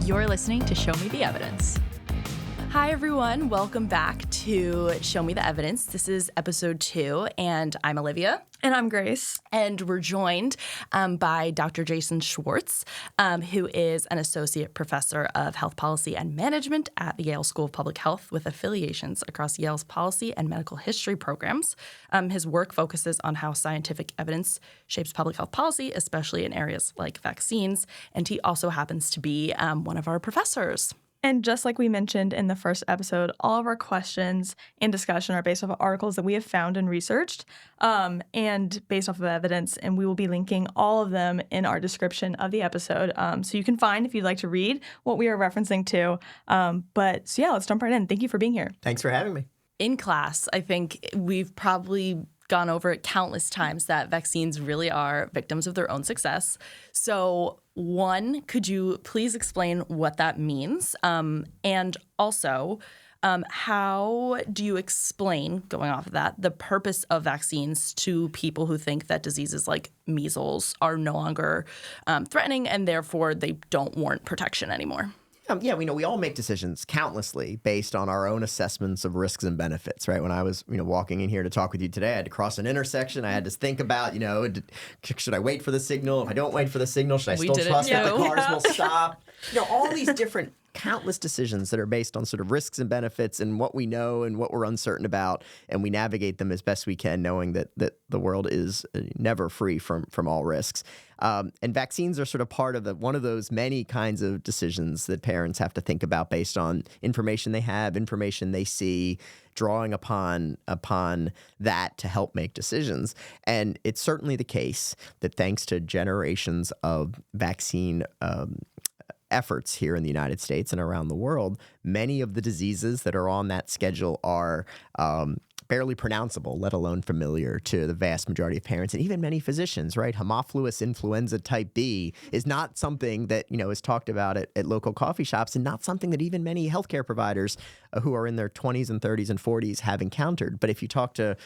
You're listening to Show Me the Evidence. Hi, everyone. Welcome back to Show Me the Evidence. This is episode 2, and I'm Olivia. And I'm Grace. And we're joined by Dr. Jason Schwartz, who is an associate professor of health policy and management at the Yale School of Public Health with affiliations across Yale's policy and medical history programs. His work focuses on how scientific evidence shapes public health policy, especially in areas like vaccines. And he also happens to be one of our professors. And just like we mentioned in the first episode, all of our questions and discussion are based off of articles that we have found and researched and based off of evidence. And we will be linking all of them in our description of the episode. So you can find if you'd like to read what we are referencing to. But let's jump right in. Thank you for being here. Thanks for having me. In class, I think we've probably gone over it countless times that vaccines really are victims of their own success. So one, could you please explain what that means? And also, how do you explain, going off of that, the purpose of vaccines to people who think that diseases like measles are no longer threatening and therefore they don't warrant protection anymore? We all make decisions countlessly based on our own assessments of risks and benefits, right? When I was, walking in here to talk with you today, I had to cross an intersection. I had to think about, should I wait for the signal? If I don't wait for the signal, should I still trust that the cars will stop? All these different countless decisions that are based on sort of risks and benefits and what we know and what we're uncertain about, and we navigate them as best we can, knowing that the world is never free from all risks. And vaccines are sort of part of one of those many kinds of decisions that parents have to think about based on information they have, information they see, drawing upon that to help make decisions. And it's certainly the case that thanks to generations of vaccine efforts here in the United States and around the world, many of the diseases that are on that schedule are barely pronounceable, let alone familiar to the vast majority of parents and even many physicians, right? Haemophilus influenza type B is not something that, is talked about at local coffee shops and not something that even many healthcare providers who are in their 20s and 30s and 40s have encountered. But if you talk to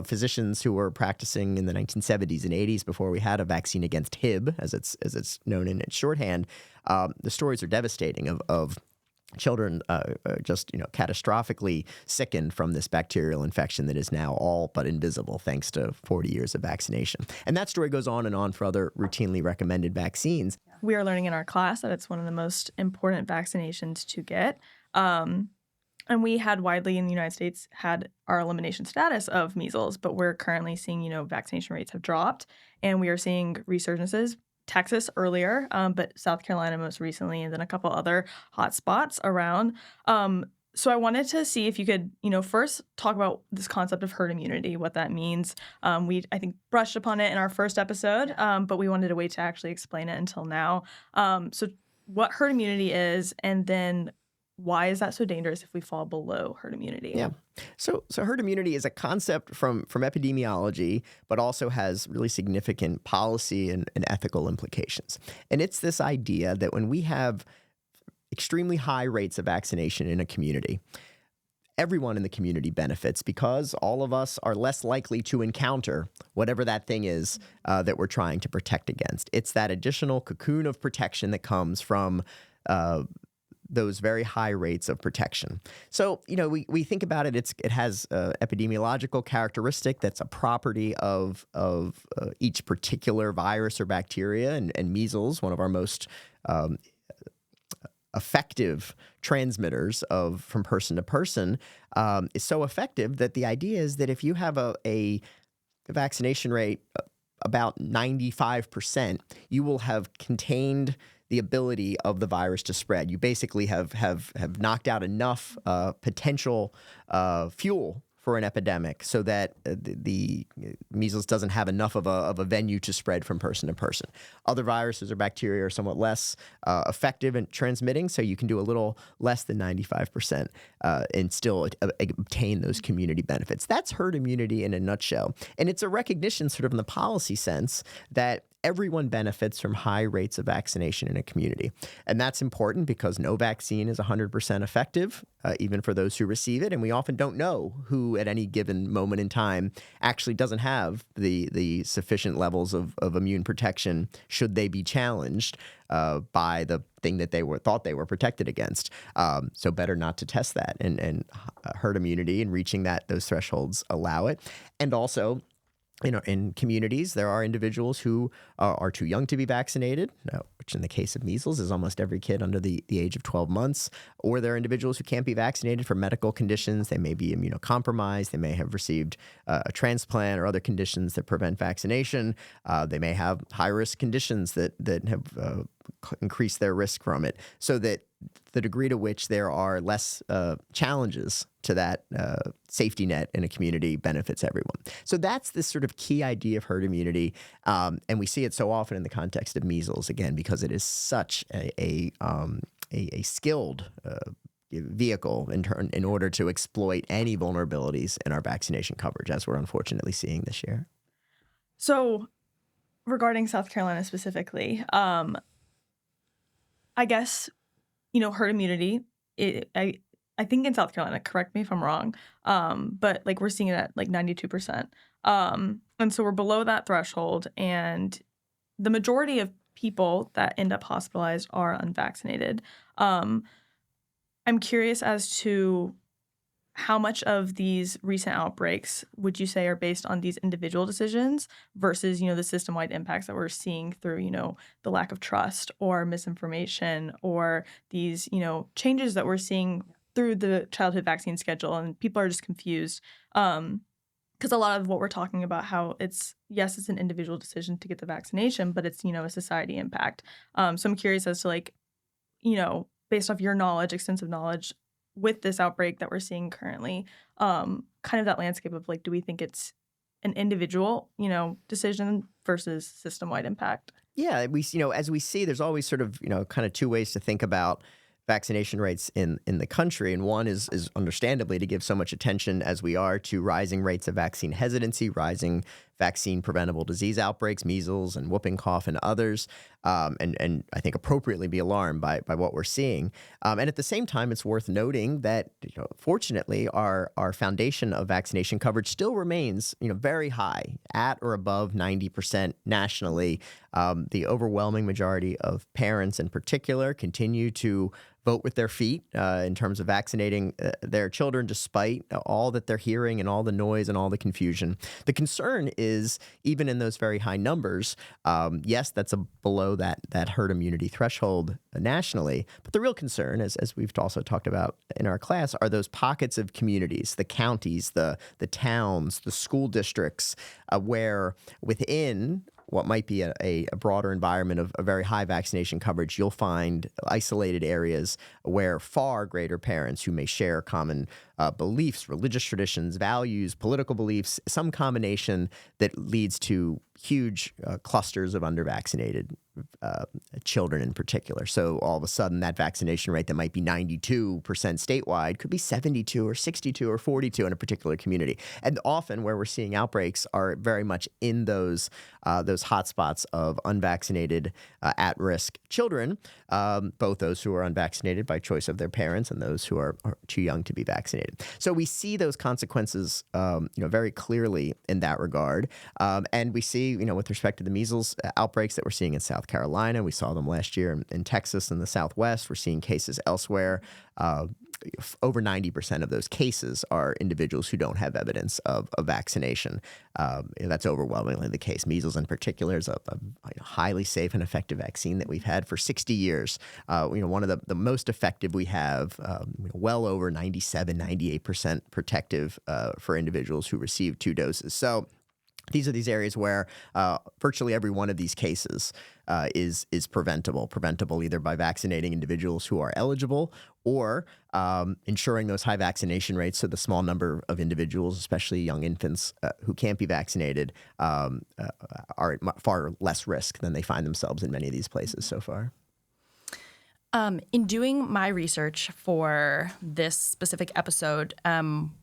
physicians who were practicing in the 1970s and 80s before we had a vaccine against Hib, as it's known in its shorthand, the stories are devastating of children just catastrophically sickened from this bacterial infection that is now all but invisible thanks to 40 years of vaccination. And that story goes on and on for other routinely recommended vaccines. We are learning in our class that it's one of the most important vaccinations to get. And we had widely in the United States had our elimination status of measles, but we're currently seeing, vaccination rates have dropped and we are seeing resurgences. Texas earlier, but South Carolina most recently, and then a couple other hot spots around. So I wanted to see if you could, first talk about this concept of herd immunity, what that means. We, I think, brushed upon it in our first episode, but we wanted to wait to actually explain it until now. So what herd immunity is, and then why is that so dangerous if we fall below herd immunity? Yeah. So herd immunity is a concept from epidemiology, but also has really significant policy and ethical implications. And it's this idea that when we have extremely high rates of vaccination in a community, everyone in the community benefits because all of us are less likely to encounter whatever that thing is that we're trying to protect against. It's that additional cocoon of protection that comes from those very high rates of protection. So, we think about it, it has epidemiological characteristic that's a property of each particular virus or bacteria, and measles, one of our most effective transmitters from person to person, is so effective that the idea is that if you have a vaccination rate about 95%, you will have contained the ability of the virus to spread. You basically have knocked out enough potential fuel for an epidemic so that the measles doesn't have enough of a venue to spread from person to person. Other viruses or bacteria are somewhat less effective in transmitting, so you can do a little less than 95% and still obtain those community benefits. That's herd immunity in a nutshell. And it's a recognition sort of in the policy sense that everyone benefits from high rates of vaccination in a community. And that's important because no vaccine is 100% effective, even for those who receive it. And we often don't know who at any given moment in time actually doesn't have the sufficient levels of immune protection should they be challenged by the thing that they thought they were protected against. So better not to test that. And herd immunity and reaching those thresholds allow it. And also, in communities, there are individuals who are too young to be vaccinated, which in the case of measles is almost every kid under the age of 12 months, or there are individuals who can't be vaccinated for medical conditions. They may be immunocompromised. They may have received a transplant or other conditions that prevent vaccination. They may have high-risk conditions that have increased their risk from it, so that the degree to which there are less challenges to that safety net in a community benefits everyone. So that's this sort of key idea of herd immunity, and we see it so often in the context of measles, again, because it is such a skilled vehicle in order to exploit any vulnerabilities in our vaccination coverage, as we're unfortunately seeing this year. So regarding South Carolina specifically, I guess, herd immunity, I think in South Carolina, correct me if I'm wrong, but like we're seeing it at like 92%. And so we're below that threshold, and the majority of people that end up hospitalized are unvaccinated. I'm curious as to how much of these recent outbreaks would you say are based on these individual decisions versus, the system-wide impacts that we're seeing through, the lack of trust or misinformation or these, changes that we're seeing through the childhood vaccine schedule, and people are just confused. Because a lot of what we're talking about, how it's an individual decision to get the vaccination, but it's, a society impact. So I'm curious as to based off your knowledge, extensive knowledge, with this outbreak that we're seeing currently, kind of that landscape of do we think it's an individual, decision versus system-wide impact? Yeah, as we see, there's always sort of, kind of two ways to think about vaccination rates in the country. And one is understandably to give so much attention as we are to rising rates of vaccine hesitancy, rising vaccine preventable disease outbreaks, measles and whooping cough and others, and I think appropriately be alarmed by what we're seeing. And at the same time, it's worth noting that fortunately our foundation of vaccination coverage still remains very high, at or above 90% nationally. The overwhelming majority of parents in particular continue to vote with their feet in terms of vaccinating their children, despite all that they're hearing and all the noise and all the confusion. The concern is, even in those very high numbers, yes, that's below that herd immunity threshold nationally. But the real concern, as we've also talked about in our class, are those pockets of communities, the counties, the towns, the school districts, where within what might be a broader environment of a very high vaccination coverage, you'll find isolated areas where far greater parents who may share common beliefs, religious traditions, values, political beliefs, some combination that leads to huge clusters of undervaccinated children in particular. So all of a sudden, that vaccination rate that might be 92% statewide could be 72 or 62 or 42 in a particular community. And often where we're seeing outbreaks are very much in those hotspots of unvaccinated at-risk children, both those who are unvaccinated by choice of their parents and those who are too young to be vaccinated. So we see those consequences very clearly in that regard. And we see, with respect to the measles outbreaks that we're seeing in South Carolina, we saw them last year in Texas and the Southwest. We're seeing cases elsewhere. Over 90% of those cases are individuals who don't have evidence of vaccination. That's overwhelmingly the case. Measles in particular is a highly safe and effective vaccine that we've had for 60 years. One of the most effective we have, well over 97, 98% protective for individuals who receive 2 doses. So these are these areas where virtually every one of these cases is preventable either by vaccinating individuals who are eligible or ensuring those high vaccination rates so the small number of individuals, especially young infants who can't be vaccinated, are at far less risk than they find themselves in many of these places so far. In doing my research for this specific episode,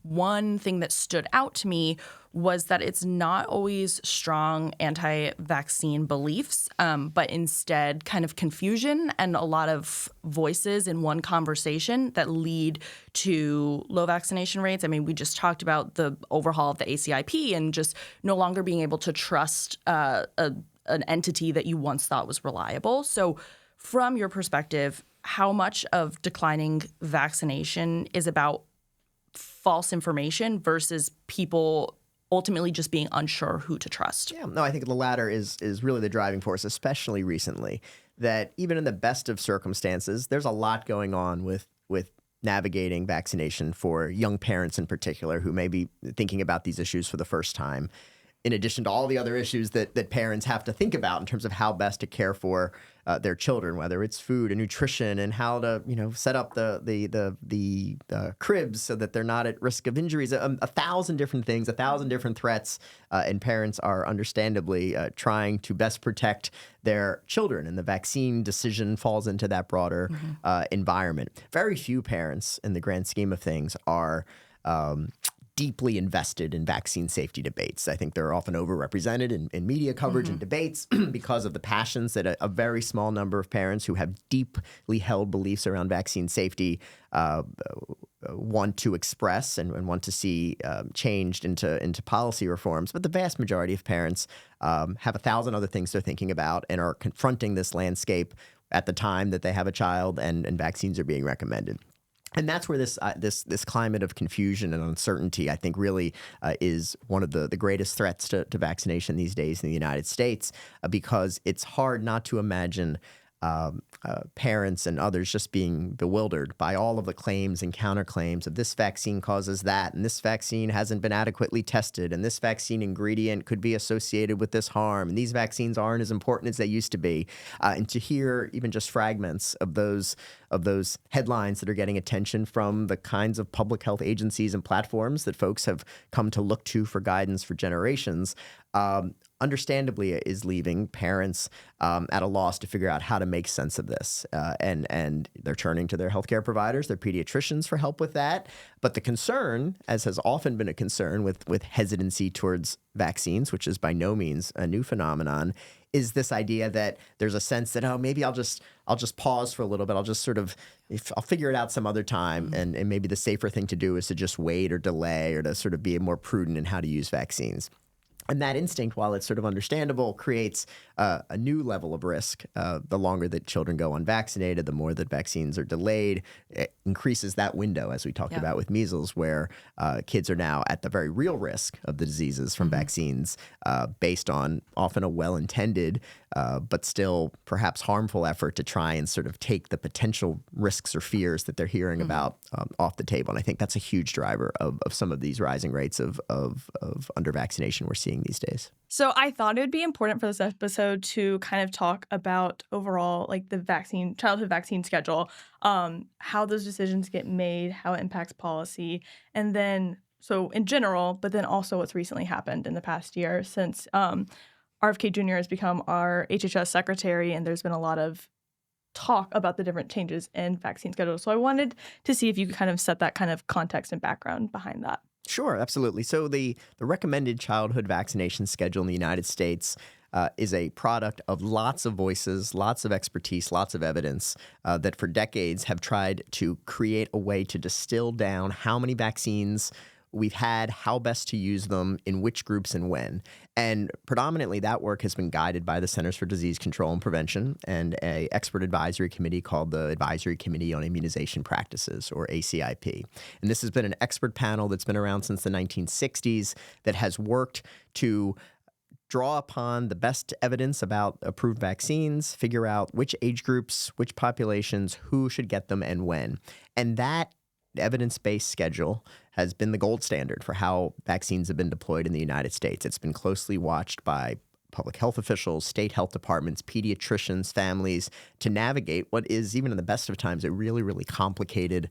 one thing that stood out to me was that it's not always strong anti-vaccine beliefs, but instead kind of confusion and a lot of voices in one conversation that lead to low vaccination rates. I mean, we just talked about the overhaul of the ACIP and just no longer being able to trust an entity that you once thought was reliable. So from your perspective, how much of declining vaccination is about false information versus people ultimately just being unsure who to trust? Yeah, no, I think the latter is really the driving force, especially recently, that even in the best of circumstances, there's a lot going on with navigating vaccination for young parents in particular who may be thinking about these issues for the first time, in addition to all the other issues that parents have to think about in terms of how best to care for their children, whether it's food and nutrition and how to, set up the cribs so that they're not at risk of injuries. A thousand different things, a thousand different threats, and parents are understandably trying to best protect their children. And the vaccine decision falls into that broader environment. Very few parents, in the grand scheme of things, are deeply invested in vaccine safety debates. I think they're often overrepresented in media coverage and debates because of the passions that a very small number of parents who have deeply held beliefs around vaccine safety want to express and want to see changed into policy reforms. But the vast majority of parents have 1,000 other things they're thinking about and are confronting this landscape at the time that they have a child and vaccines are being recommended. And that's where this climate of confusion and uncertainty, I think, really is one of the greatest threats to vaccination these days in the United States, because it's hard not to imagine parents and others just being bewildered by all of the claims and counterclaims of this vaccine causes that, and this vaccine hasn't been adequately tested, and this vaccine ingredient could be associated with this harm, and these vaccines aren't as important as they used to be. And to hear even just fragments of those headlines that are getting attention from the kinds of public health agencies and platforms that folks have come to look to for guidance for generations, understandably is leaving parents at a loss to figure out how to make sense of this. And they're turning to their healthcare providers, their pediatricians for help with that. But the concern, as has often been a concern with hesitancy towards vaccines, which is by no means a new phenomenon, is this idea that there's a sense that, oh, maybe I'll just pause for a little bit. I'll just I'll figure it out some other time. And maybe the safer thing to do is to just wait or delay or to sort of be more prudent in how to use vaccines. And that instinct, while it's sort of understandable, creates a new level of risk. The longer that children go unvaccinated, the more that vaccines are delayed. It increases that window, as we talked about with measles, where kids are now at the very real risk of the diseases from vaccines based on often a well-intended but still perhaps harmful effort to try and sort of take the potential risks or fears that they're hearing about off the table. And I think that's a huge driver of some of these rising rates of under-vaccination we're seeing these days. So I thought it would be important for this episode to kind of talk about overall, like the childhood vaccine schedule, how those decisions get made, how it impacts policy, and then so in general, but then also what's recently happened in the past year since RFK Jr. has become our HHS secretary, and there's been a lot of talk about the different changes in vaccine schedules. So I wanted to see if you could kind of set that kind of context and background behind that. Sure, absolutely. So the recommended childhood vaccination schedule in the United States is a product of lots of voices, lots of expertise, lots of evidence that for decades have tried to create a way to distill down how many vaccines we've had, how best to use them, in which groups and when. And predominantly that work has been guided by the Centers for Disease Control and Prevention and an expert advisory committee called the Advisory Committee on Immunization Practices, or ACIP. And this has been an expert panel that's been around since the 1960s that has worked to draw upon the best evidence about approved vaccines, figure out which age groups, which populations, who should get them and when. And that evidence-based schedule has been the gold standard for how vaccines have been deployed in the United States. It's been closely watched by public health officials, state health departments, pediatricians, families to navigate what is, even in the best of times, a really, really complicated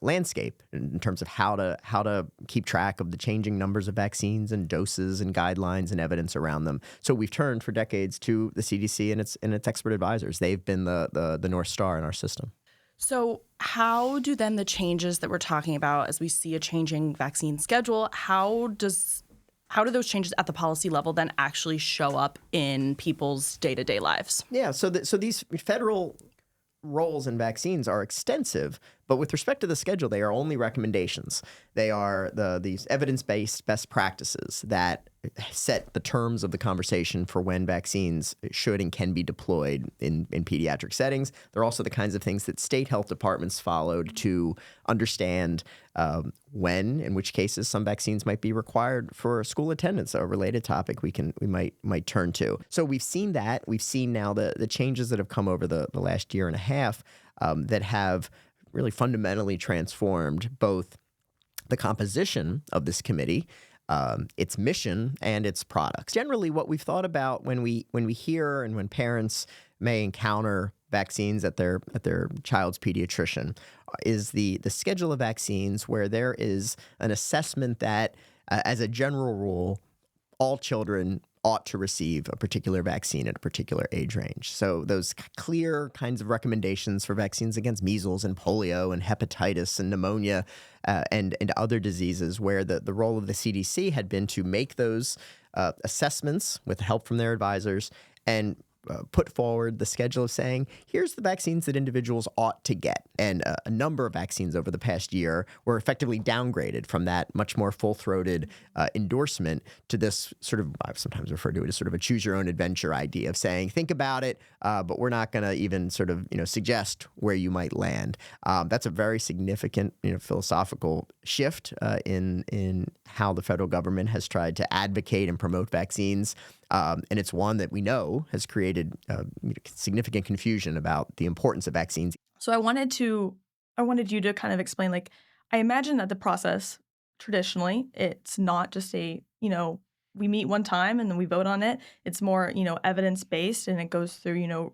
landscape in terms of how to keep track of the changing numbers of vaccines and doses and guidelines and evidence around them. So we've turned for decades to the CDC and its expert advisors. They've been the North Star in our system. So how do then the changes that we're talking about as we see a changing vaccine schedule, how do those changes at the policy level then actually show up in people's day-to-day lives? Yeah, so these federal roles in vaccines are extensive, but with respect to the schedule, they are only recommendations. They are these evidence-based best practices that set the terms of the conversation for when vaccines should and can be deployed in pediatric settings. They're also the kinds of things that state health departments followed to understand when, in which cases, some vaccines might be required for school attendance, a related topic we might turn to. So we've seen that. We've seen now the changes that have come over the last year and a half that have really fundamentally transformed both the composition of this committee, its mission, and its products. Generally, what we've thought about when we hear and when parents may encounter vaccines at their child's pediatrician is the schedule of vaccines, where there is an assessment that, as a general rule, all children ought to receive a particular vaccine at a particular age range. So those clear kinds of recommendations for vaccines against measles and polio and hepatitis and pneumonia and other diseases, where the role of the CDC had been to make those assessments with help from their advisors and put forward the schedule of saying, here's the vaccines that individuals ought to get. And a number of vaccines over the past year were effectively downgraded from that much more full-throated endorsement to this sort of, I've sometimes referred to it as sort of a choose-your-own-adventure idea of saying, think about it, but we're not going to even sort of, suggest where you might land. That's a very significant, philosophical shift in how the federal government has tried to advocate and promote vaccines. And it's one that we know has created significant confusion about the importance of vaccines. So I wanted you to kind of explain, I imagine that the process traditionally, it's not just we meet one time and then we vote on it. It's more, evidence-based, and it goes through,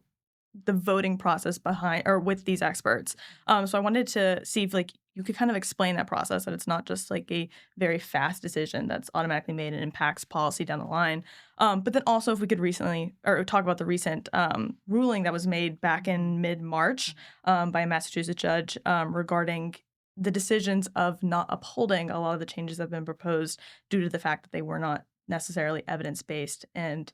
the voting process behind or with these experts. So I wanted to see if you could kind of explain that process, that it's not just a very fast decision that's automatically made and impacts policy down the line. But then also if we could talk about the recent ruling that was made back in mid-March by a Massachusetts judge regarding the decisions of not upholding a lot of the changes that have been proposed due to the fact that they were not necessarily evidence-based, and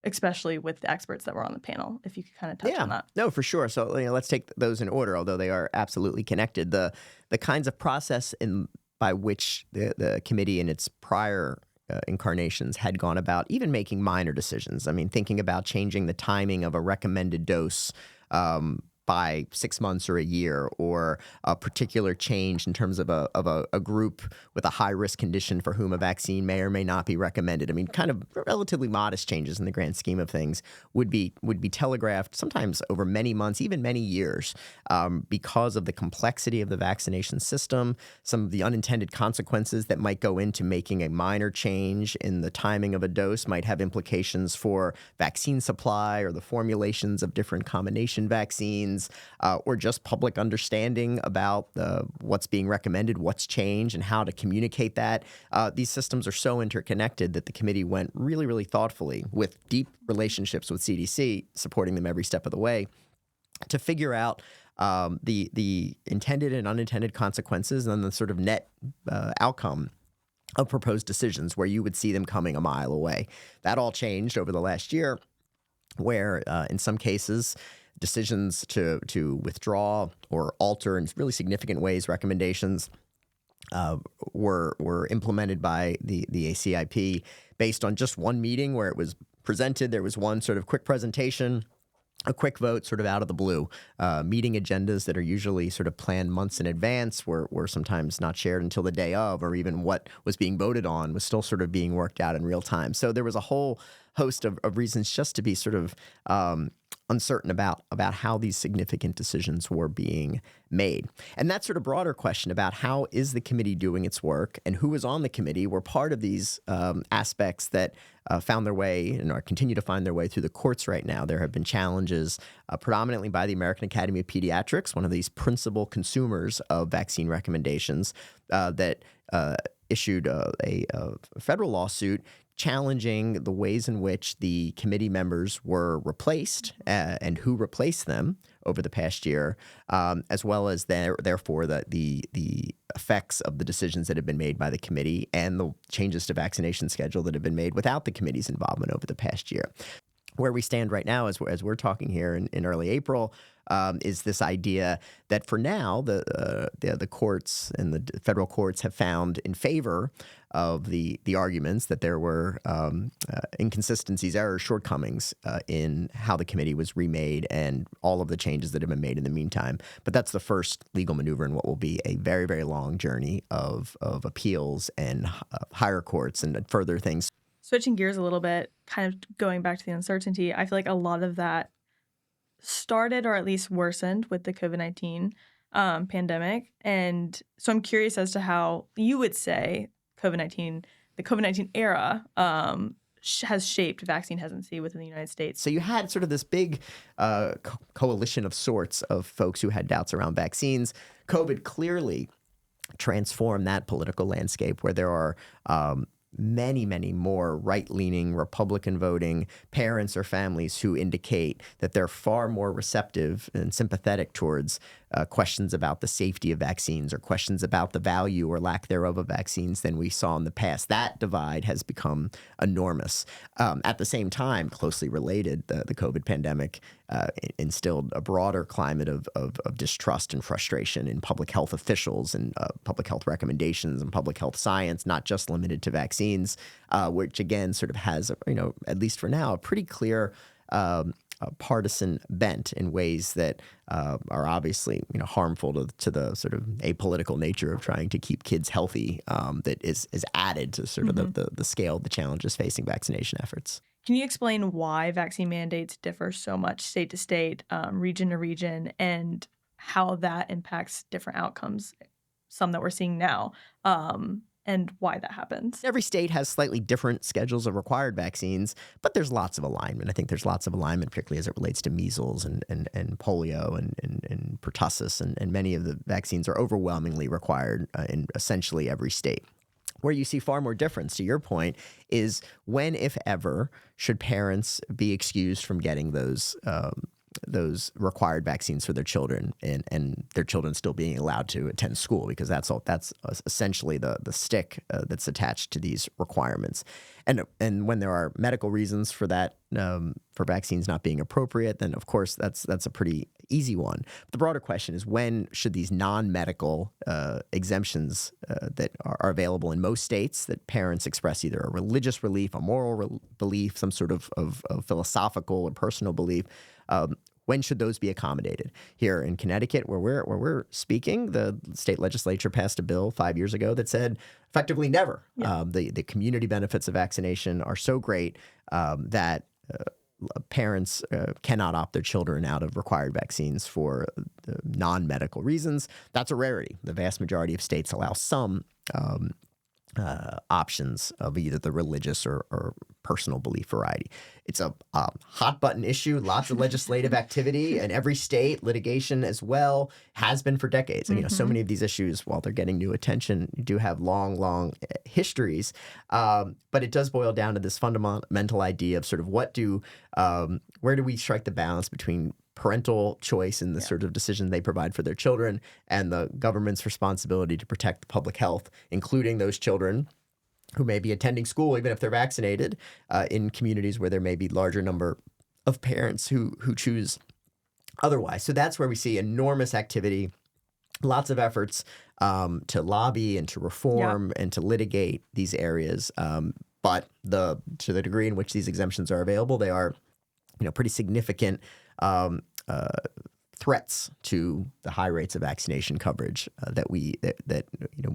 especially with the experts that were on the panel. If you could kind of touch on that. No, for sure. So let's take those in order, although they are absolutely connected. The kinds of process by which the committee in its prior incarnations had gone about even making minor decisions. I mean, thinking about changing the timing of a recommended dose by 6 months or a year, or a particular change in terms of a group with a high-risk condition for whom a vaccine may or may not be recommended. I mean, kind of relatively modest changes in the grand scheme of things would be telegraphed sometimes over many months, even many years, because of the complexity of the vaccination system, some of the unintended consequences that might go into making a minor change in the timing of a dose might have implications for vaccine supply or the formulations of different combination vaccines. Or just public understanding about what's being recommended, what's changed, and how to communicate that. These systems are so interconnected that the committee went really, really thoughtfully, with deep relationships with CDC, supporting them every step of the way, to figure out the intended and unintended consequences and the sort of net outcome of proposed decisions, where you would see them coming a mile away. That all changed over the last year, where in some cases, decisions to withdraw or alter in really significant ways recommendations were implemented by the ACIP based on just one meeting where it was presented. There was one sort of quick presentation, a quick vote sort of out of the blue. Meeting agendas that are usually sort of planned months in advance were sometimes not shared until the day of, or even what was being voted on was still sort of being worked out in real time. So there was a whole host of reasons just to be sort of uncertain about how these significant decisions were being made. And that sort of broader question about how is the committee doing its work and who is on the committee were part of these aspects that found their way and are continue to find their way through the courts right now. There have been challenges predominantly by the American Academy of Pediatrics, one of these principal consumers of vaccine recommendations, that issued a federal lawsuit challenging the ways in which the committee members were replaced and who replaced them over the past year, as well as therefore the effects of the decisions that have been made by the committee and the changes to vaccination schedule that have been made without the committee's involvement over the past year. Where we stand right now, as we're talking here in early April, is this idea that for now the courts and the federal courts have found in favor of the arguments that there were inconsistencies, errors, shortcomings in how the committee was remade and all of the changes that have been made in the meantime. But that's the first legal maneuver in what will be a very, very long journey of appeals and higher courts and further things. Switching gears a little bit, kind of going back to the uncertainty, I feel like a lot of that started or at least worsened with the COVID-19 pandemic. And so I'm curious as to how you would say the COVID-19 era has shaped vaccine hesitancy within the United States. So you had sort of this big coalition of sorts of folks who had doubts around vaccines. COVID clearly transformed that political landscape where there are many, many more right-leaning, Republican-voting parents or families who indicate that they're far more receptive and sympathetic towards questions about the safety of vaccines or questions about the value or lack thereof of vaccines than we saw in the past. That divide has become enormous. At the same time, closely related, the COVID pandemic instilled a broader climate of distrust and frustration in public health officials and public health recommendations and public health science, not just limited to vaccines, which again sort of has, at least for now, a pretty clear partisan bent in ways that are obviously harmful to the sort of apolitical nature of trying to keep kids healthy, that is added to sort of the scale of the challenges facing vaccination efforts. Can you explain why vaccine mandates differ so much state to state, region to region, and how that impacts different outcomes, some that we're seeing now, and why that happens? Every state has slightly different schedules of required vaccines, but there's lots of alignment. I think there's lots of alignment, particularly as it relates to measles and polio and pertussis, and many of the vaccines are overwhelmingly required in essentially every state. Where you see far more difference, to your point, is when, if ever, should parents be excused from getting those required vaccines for their children and their children still being allowed to attend school, because that's essentially the stick that's attached to these requirements. And when there are medical reasons for that, for vaccines not being appropriate, then of course that's a pretty easy one. But the broader question is, when should these non-medical exemptions that are available in most states that parents express either a religious belief, a moral belief, some sort of philosophical or personal belief, when should those be accommodated? Here in Connecticut, where we're speaking, the state legislature passed a bill 5 years ago that said effectively never. Yeah. The community benefits of vaccination are so great that parents cannot opt their children out of required vaccines for non-medical reasons. That's a rarity. The vast majority of states allow some options of either the religious or personal belief variety. It's a hot button issue, lots of legislative activity in every state, litigation as well, has been for decades. And, so many of these issues, while they're getting new attention, do have long histories. But it does boil down to this fundamental idea of sort of where do we strike the balance between parental choice and the sort of decision they provide for their children and the government's responsibility to protect public health, including those children who may be attending school, even if they're vaccinated, in communities where there may be larger number of parents who choose otherwise. So that's where we see enormous activity, lots of efforts to lobby and to reform and to litigate these areas. But to the degree in which these exemptions are available, they are pretty significant threats to the high rates of vaccination coverage that we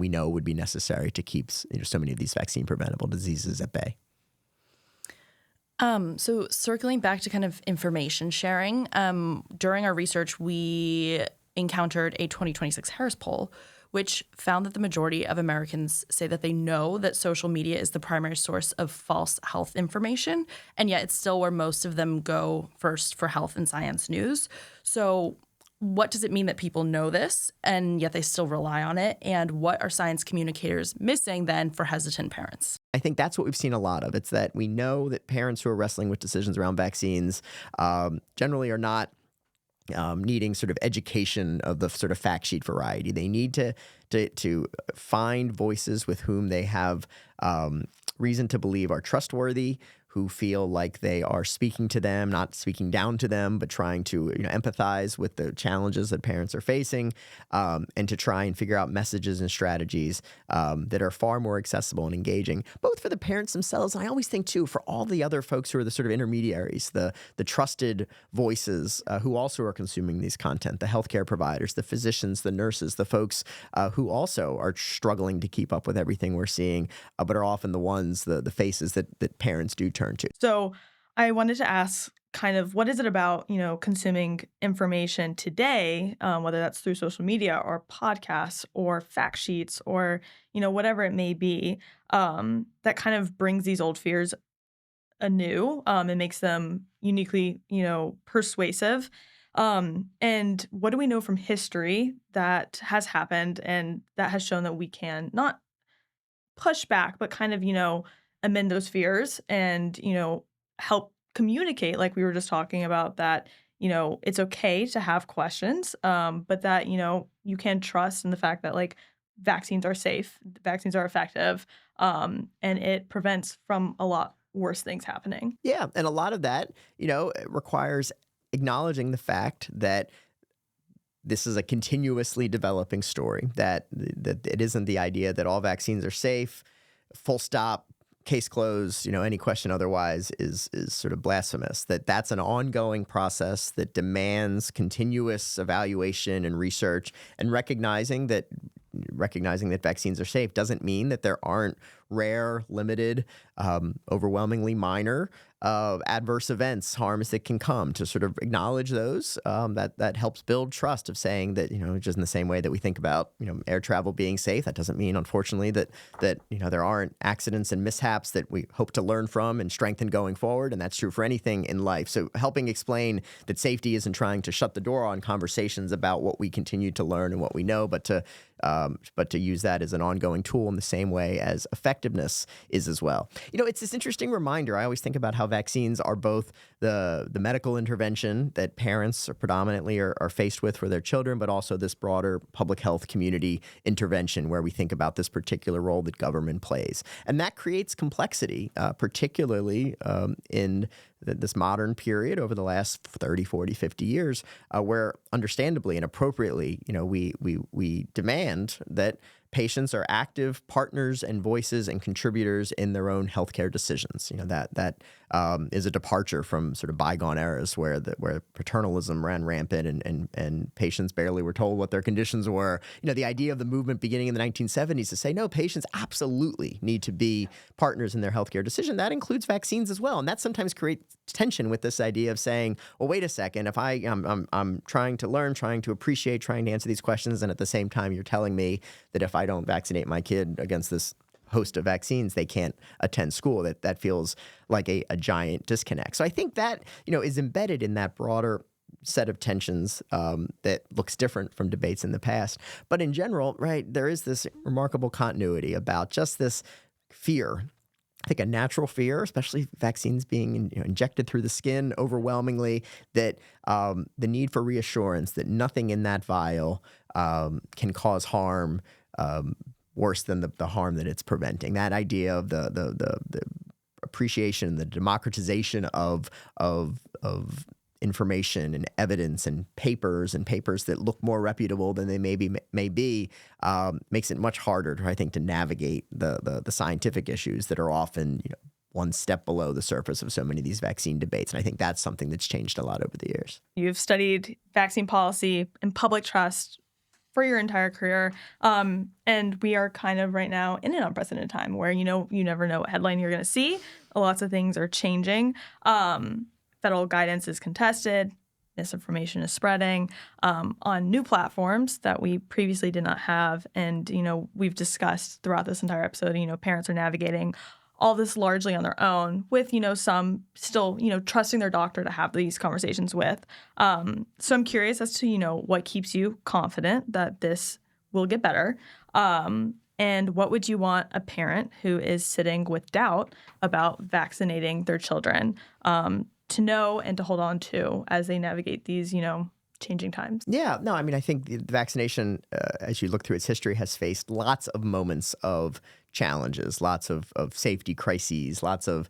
know would be necessary to keep so many of these vaccine preventable diseases at bay. So circling back to kind of information sharing, during our research, we encountered a 2026 Harris poll, which found that the majority of Americans say that they know that social media is the primary source of false health information, and yet it's still where most of them go first for health and science news. So what does it mean that people know this and yet they still rely on it? And what are science communicators missing then for hesitant parents? I think that's what we've seen a lot of. It's that we know that parents who are wrestling with decisions around vaccines generally are not needing sort of education of the sort of fact sheet variety. They need to find voices with whom they have reason to believe are trustworthy, who feel like they are speaking to them, not speaking down to them, but trying to empathize with the challenges that parents are facing, and to try and figure out messages and strategies that are far more accessible and engaging, both for the parents themselves, and I always think too for all the other folks who are the sort of intermediaries, the trusted voices who also are consuming these content, the healthcare providers, the physicians, the nurses, the folks who also are struggling to keep up with everything we're seeing, but are often the ones, the faces that parents do turn to. So I wanted to ask kind of what is it about, consuming information today, whether that's through social media or podcasts or fact sheets or, whatever it may be, that kind of brings these old fears anew, and makes them uniquely, persuasive. And what do we know from history that has happened and that has shown that we can not push back, but kind of, amend those fears and, help communicate, like we were just talking about, that, it's okay to have questions, but that, you can trust in the fact that like vaccines are safe, vaccines are effective, and it prevents from a lot worse things happening. Yeah, and a lot of that, it requires acknowledging the fact that this is a continuously developing story, that it isn't the idea that all vaccines are safe, full stop, case closed, any question otherwise is sort of blasphemous, that's an ongoing process that demands continuous evaluation and research, and recognizing that vaccines are safe doesn't mean that there aren't rare, limited, overwhelmingly minor adverse events, harms that can come. To sort of acknowledge those, that helps build trust of saying that, just in the same way that we think about, air travel being safe, that doesn't mean, unfortunately, that there aren't accidents and mishaps that we hope to learn from and strengthen going forward. And that's true for anything in life. So helping explain that safety isn't trying to shut the door on conversations about what we continue to learn and what we know, but to use that as an ongoing tool in the same way as effectiveness is as well. It's this interesting reminder. I always think about how vaccines are both the medical intervention that parents predominantly are faced with for their children, but also this broader public health community intervention where we think about this particular role that government plays. And that creates complexity, particularly in this modern period over the last 30, 40, 50 years, where understandably and appropriately, we demand that patients are active partners and voices and contributors in their own healthcare decisions. That is a departure from sort of bygone eras where paternalism ran rampant and patients barely were told what their conditions were. The idea of the movement beginning in the 1970s to say, no, patients absolutely need to be partners in their healthcare decision. That includes vaccines as well. And that sometimes creates tension with this idea of saying, well, wait a second, if I'm trying to learn, trying to appreciate, trying to answer these questions, and at the same time you're telling me that if I don't vaccinate my kid against this host of vaccines, they can't attend school. That feels like a giant disconnect. So I think that, is embedded in that broader set of tensions that looks different from debates in the past. But in general, right, there is this remarkable continuity about just this fear. I think a natural fear, especially vaccines being injected through the skin overwhelmingly, that the need for reassurance that nothing in that vial can cause harm worse than the harm that it's preventing. That idea of the appreciation, the democratization of information and evidence and papers that look more reputable than they may be makes it much harder, I think, to navigate the scientific issues that are often one step below the surface of so many of these vaccine debates. And I think that's something that's changed a lot over the years. You've studied vaccine policy and public trust for your entire career. And we are kind of right now in an unprecedented time where, you never know what headline you're going to see. Lots of things are changing. Federal guidance is contested. Misinformation is spreading on new platforms that we previously did not have. And, we've discussed throughout this entire episode, parents are navigating all this largely on their own with, some still, trusting their doctor to have these conversations with. So I'm curious as to, what keeps you confident that this will get better. And what would you want a parent who is sitting with doubt about vaccinating their children to know and to hold on to as they navigate these, changing times? Yeah, no, I mean, I think the vaccination, as you look through its history, has faced lots of moments of challenges, lots of safety crises, lots of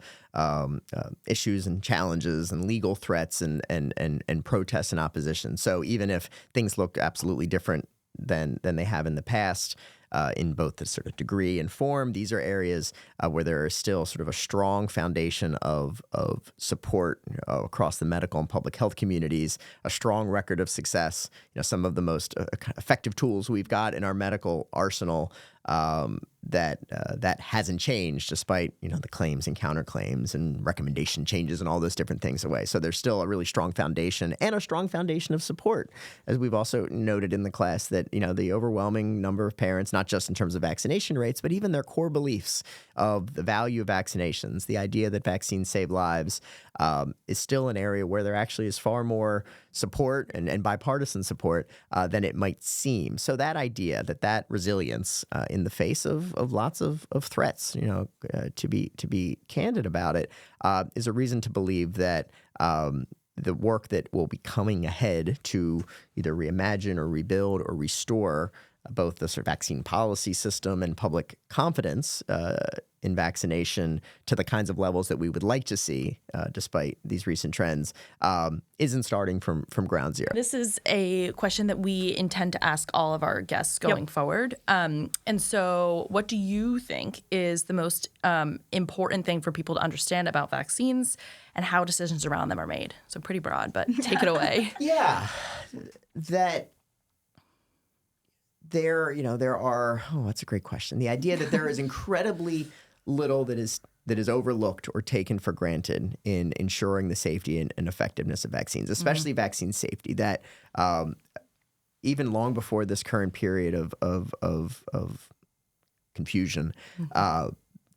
issues and challenges and legal threats and protests and opposition. So even if things look absolutely different than they have in the past, in both the sort of degree and form, these are areas where there is still sort of a strong foundation of support across the medical and public health communities, a strong record of success. Some of the most effective tools we've got in our medical arsenal that hasn't changed despite the claims and counterclaims and recommendation changes and all those different things away. So there's still a really strong foundation and a strong foundation of support, as we've also noted in the class, that the overwhelming number of parents, not just in terms of vaccination rates, but even their core beliefs of the value of vaccinations, the idea that vaccines save lives, is still an area where there actually is far more support and bipartisan support than it might seem. So that idea, that resilience in the face of lots of threats, to be candid about it, is a reason to believe that the work that will be coming ahead to either reimagine or rebuild or restore both the sort of vaccine policy system and public confidence in vaccination to the kinds of levels that we would like to see, despite these recent trends, isn't starting from ground zero. This is a question that we intend to ask all of our guests going forward. And so what do you think is the most important thing for people to understand about vaccines and how decisions around them are made? So pretty broad, but take it away. Yeah, that there are, that's a great question. The idea that there is incredibly little that is overlooked or taken for granted in ensuring the safety and effectiveness of vaccines, especially vaccine safety, that even long before this current period of confusion,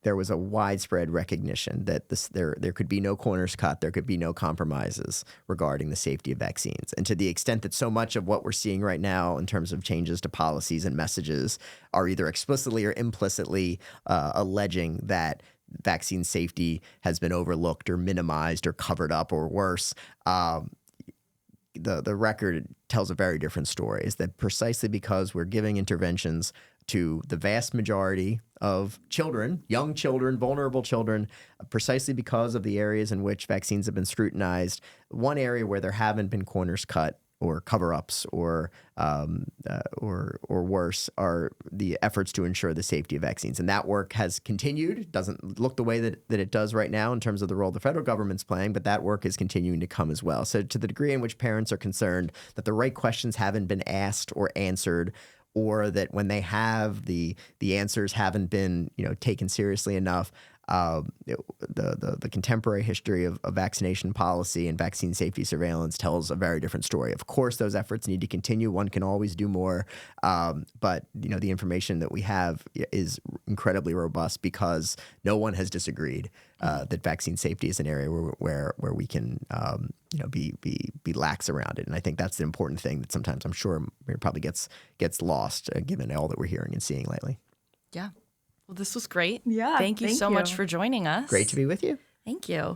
there was a widespread recognition that there could be no corners cut, there could be no compromises regarding the safety of vaccines. And to the extent that so much of what we're seeing right now in terms of changes to policies and messages are either explicitly or implicitly alleging that vaccine safety has been overlooked or minimized or covered up or worse, the record tells a very different story. Is that precisely because we're giving interventions to the vast majority of children, young children, vulnerable children, precisely because of the areas in which vaccines have been scrutinized. One area where there haven't been corners cut or cover-ups or worse are the efforts to ensure the safety of vaccines. And that work has continued. It doesn't look the way that it does right now in terms of the role the federal government's playing, but that work is continuing to come as well. So to the degree in which parents are concerned that the right questions haven't been asked or answered, or that when they have the answers haven't been taken seriously enough, the contemporary history of vaccination policy and vaccine safety surveillance tells a very different story. Of course, those efforts need to continue. One can always do more, but the information that we have is incredibly robust because no one has disagreed that vaccine safety is an area where we can be lax around it. And I think that's the important thing that sometimes I'm sure probably gets lost given all that we're hearing and seeing lately. Yeah. Well, this was great. Yeah. Thank you so much for joining us. Great to be with you. Thank you.